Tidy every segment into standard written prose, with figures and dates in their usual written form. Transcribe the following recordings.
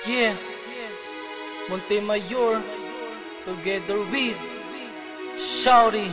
Yeah, Montemayor, together with Shouty.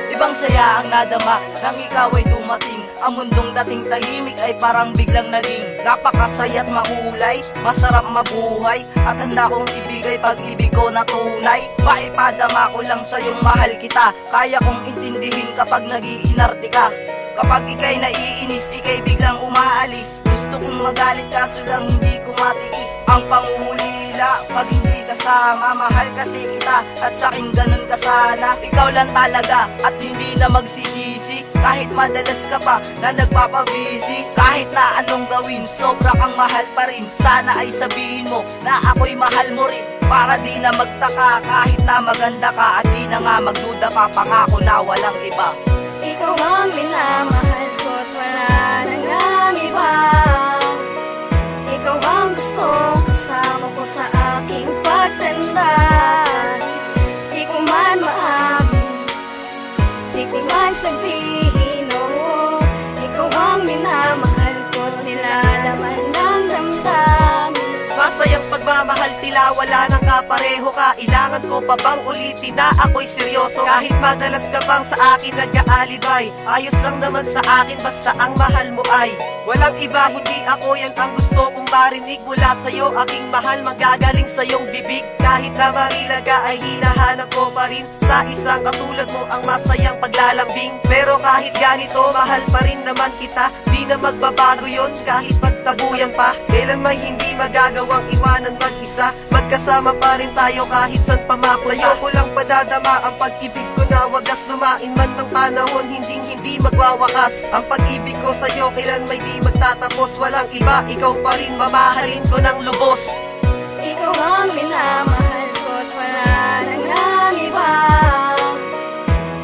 Ibang saya ang nadama nang ikaw ay dumating. Ang mundong dating tahimik ay parang biglang naging napakasaya at mahulay, masarap mabuhay. At handa kong ibigay pag-ibig ko na tunay. Maipadama ko lang sa'yong mahal kita. Kaya kong intindihin kapag nag-iinarte ka. Kapag ika'y naiinis, ika'y biglang umaalis. Gusto kong magalit kaso lang hindi ko matiis ang panguhulila pag hindi kasama. Mahal kasi kita at saking ganun ka sana. Ikaw lang talaga at hindi na magsisisi. Kahit madalas ka pa na nagpapabisi. Kahit na anong gawin, sobra kang mahal pa rin. Sana ay sabihin mo na ako'y mahal mo rin, para di na magtaka kahit na maganda ka. At di na nga magduda pa, pangako na walang iba. Ikaw ang minamahal ko't wala nang ang iba. Ikaw ang gustong kasama ko sa aking pagtanda. Di ko man maamin, di ko man sabihin, oh. Ikaw ang minamahal ko't nilalaman ng damdamin. Masayang pagmamahal, tila wala nang kapareho ka. Ilangan ko pa bang ulitin na ako'y seryoso? Kahit madalas ka bang sa akin nag-aalibay, ayos lang naman sa akin basta ang mahal mo ay walang iba, hindi ako. Yan ang gusto kong marinig mula sa'yo, aking mahal, manggagaling sa'yong bibig. Kahit na marilaga ay hinahanap ko pa rin sa isang katulad mo ang masayang paglalambing. Pero kahit ganito, mahal pa rin naman kita. Di na magbabago yon kahit pagtaguyan pa. Kailan may hindi magagawang iwanan mag-isa. Magkasama pa rin tayo kahit san pa mapunta. Sa'yo ko lang padadama ang pag-ibig ko na wagas. Lumain man ng panahon, hindi magwawakas. Ang pag-ibig ko sa'yo kailan may di magtatapos. Walang iba, ikaw pa rin, mamahalin ko ng lubos. Ikaw ang minamahal ko't wala nang ang iba.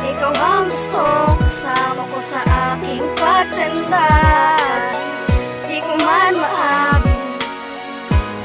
Ikaw ang gustong kasama ko sa aking pagtanda. Di ko man maamin,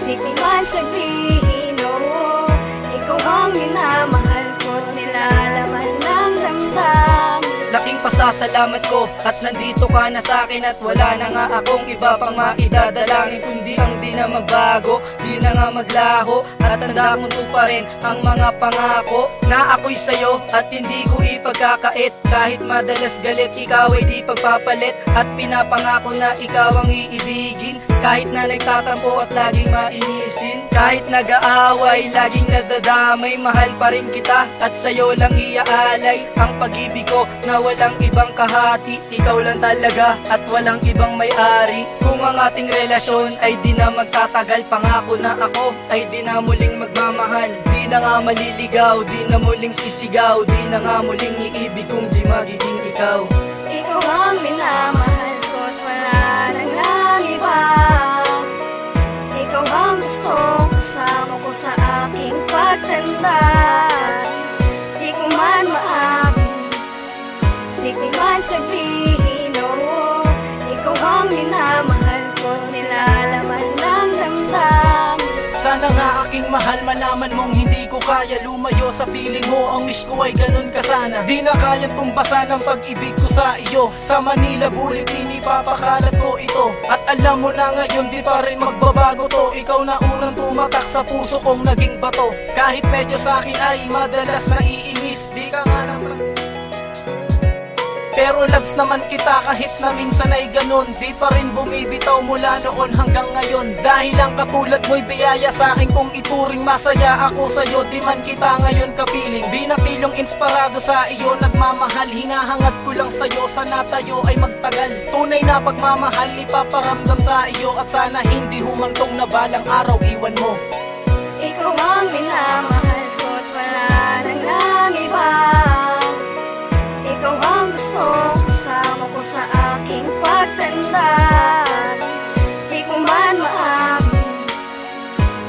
di ko man sabihin, oh. Ikaw ang minamahal ko't nilalaman ng damdamin. Laking pasasalamat ko at nandito ka na sa'kin. At wala na nga akong iba pang maidadalangin kundi ang di na magbago, di na nga maglaho. At tanda kong tuparin ang mga pangako na ako'y sa'yo at hindi ko ipagkakait. Kahit madalas galit, ikaw ay di pagpapalit. At pinapangako na ikaw ang iibigin. Kahit na nagtatampo at laging mainisin. Kahit nag-aaway, laging nadadamay, mahal pa rin kita at sa'yo lang iaalay ang pag-ibig ko na walang ibang kahati. Ikaw lang talaga at walang ibang may-ari. Kung ang ating relasyon ay di na magtatagal, pangako na ako ay di na muling magmamahal. Di na nga maliligaw, di na muling sisigaw, di na nga muling iibig kung di magiging ikaw. Ikaw ang minamahal ko't wala nang ang iba. Ikaw ang gustong kasama ko sa aking pagtanda. Di ko man maamin, di ko man sabihin, oh. Ikaw ang minamahal ko't nilalaman ng damdamin. Sana nga aking mahal, malaman mong hindi ko kaya lumayo sa piling mo. Ang wish ko ay ganun ka sana. Di na kayang tumbasan ang pag-ibig ko sa iyo. Sa Manila Bulletin ipapakalat ko ito. At alam mo na ngayon di pa rin magbabago to. Ikaw na unang tumatak sa puso kong naging bato. Kahit medyo sa akin ay madalas naiinis, di ka nga naman. Pero loves naman kita kahit na minsan ay ganun. Di pa rin bumibitaw mula noon hanggang ngayon. Dahil ang katulad mo'y biyaya sa akin kung ituring masaya ako sa'yo. Di man kita ngayon kapiling, binatilong inspirado sa iyo. Nagmamahal, hinahangad ko lang sa'yo. Sana tayo ay magtagal. Tunay na pagmamahal ipaparamdam sa iyo. At sana hindi humantong na balang araw iwan mo. Ikaw ang minamahal ko't wala nang ang iba. Ikaw ang gustong kasama ko sa aking pagtanda. Di ko man maamin,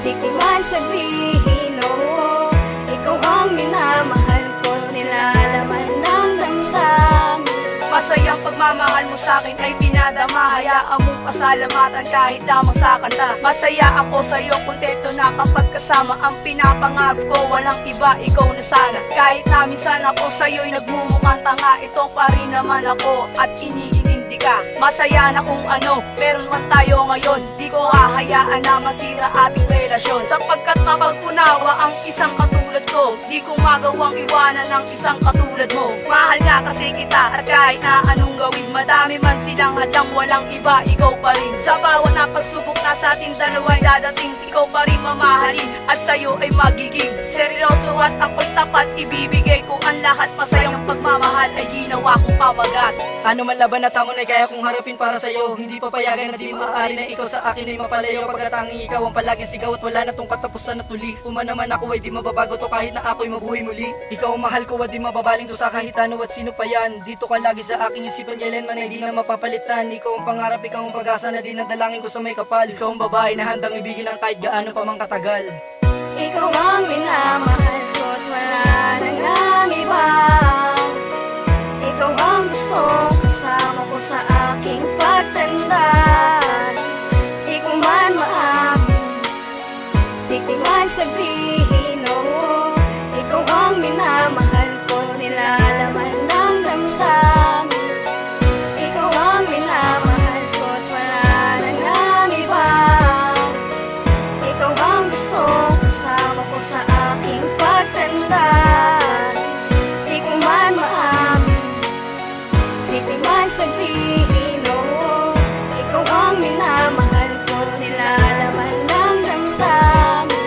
di ko man sabihin, oh. Ikaw ang minamahal ko't nilalaman ng damdamin. Masayang pagmamahal mo sa sa'kin ay pinadama. Hayaan mong pasalamatan kahit lamang sa kanta. Masaya ako sa'yo, kontento na kapag kasama. Ang pinapangako ko, walang iba, ikaw na sana. Kahit na minsan ako sa'yo'y nagmumukhang tanga, ito pa rin naman ako at iniintindi ka. Masaya na kung ano, meron man tayo ngayon. Di ko hahayaan na masira ating relasyon, sapagkat mapag-unawa ang isang katulad ko. Di ko magawang iwanan ng isang katulad mo. Mahal nga kasi kita at kahit na anong gawin, madami man silang hadlang, walang iba, ikaw pa rin. Sa bawat na pagsubok na sa ating dalawa'y dadating, ikaw pa rin mamahalin at sa'yo ay magiging seryoso at ako'y tapat. Ibibigay ko ang lahat, masayang pagmamahal ay ginawa kong pamagat. Ano man laban at hamon ay kaya kong harapin para sa'yo. Hindi papayagan na di maaari na ikaw sa akin ay mapalayo, pagkatanging ikaw ang palaging sigaw at wala na tong katapusan na tuli. Kung naman ako ay di mababago to kahit na ako'y mabuhay muli. Ikaw ang mahal ko at di mababaling to sa kahit ano at sino pa yan. Dito ka lagi sa aking isipan, kailanman ay di na mapapalitan. Ikaw ang pangarap, ikaw ang pag-asa na di nadalangin ko sa may kapal. Ikaw ang babae na handang ibigin ang kahit gaano pa mang katagal. Ikaw ang minamahal ko at wala nang iba. Ikaw ang gustong kasama ko sa aking pagtanda. Di ko man maamin, di ko man sabihin, oo. Ikaw ang minamahal ko, nilalaman ng damdamin. Ikaw ang minamahal ko at wala nang iba. Ikaw ang gustong kasama ko sa aking pagtanda. Di ko man maamin, di ko man sabihin, oo. Ikaw ang minamahal ko, nilalaman ng damdamin.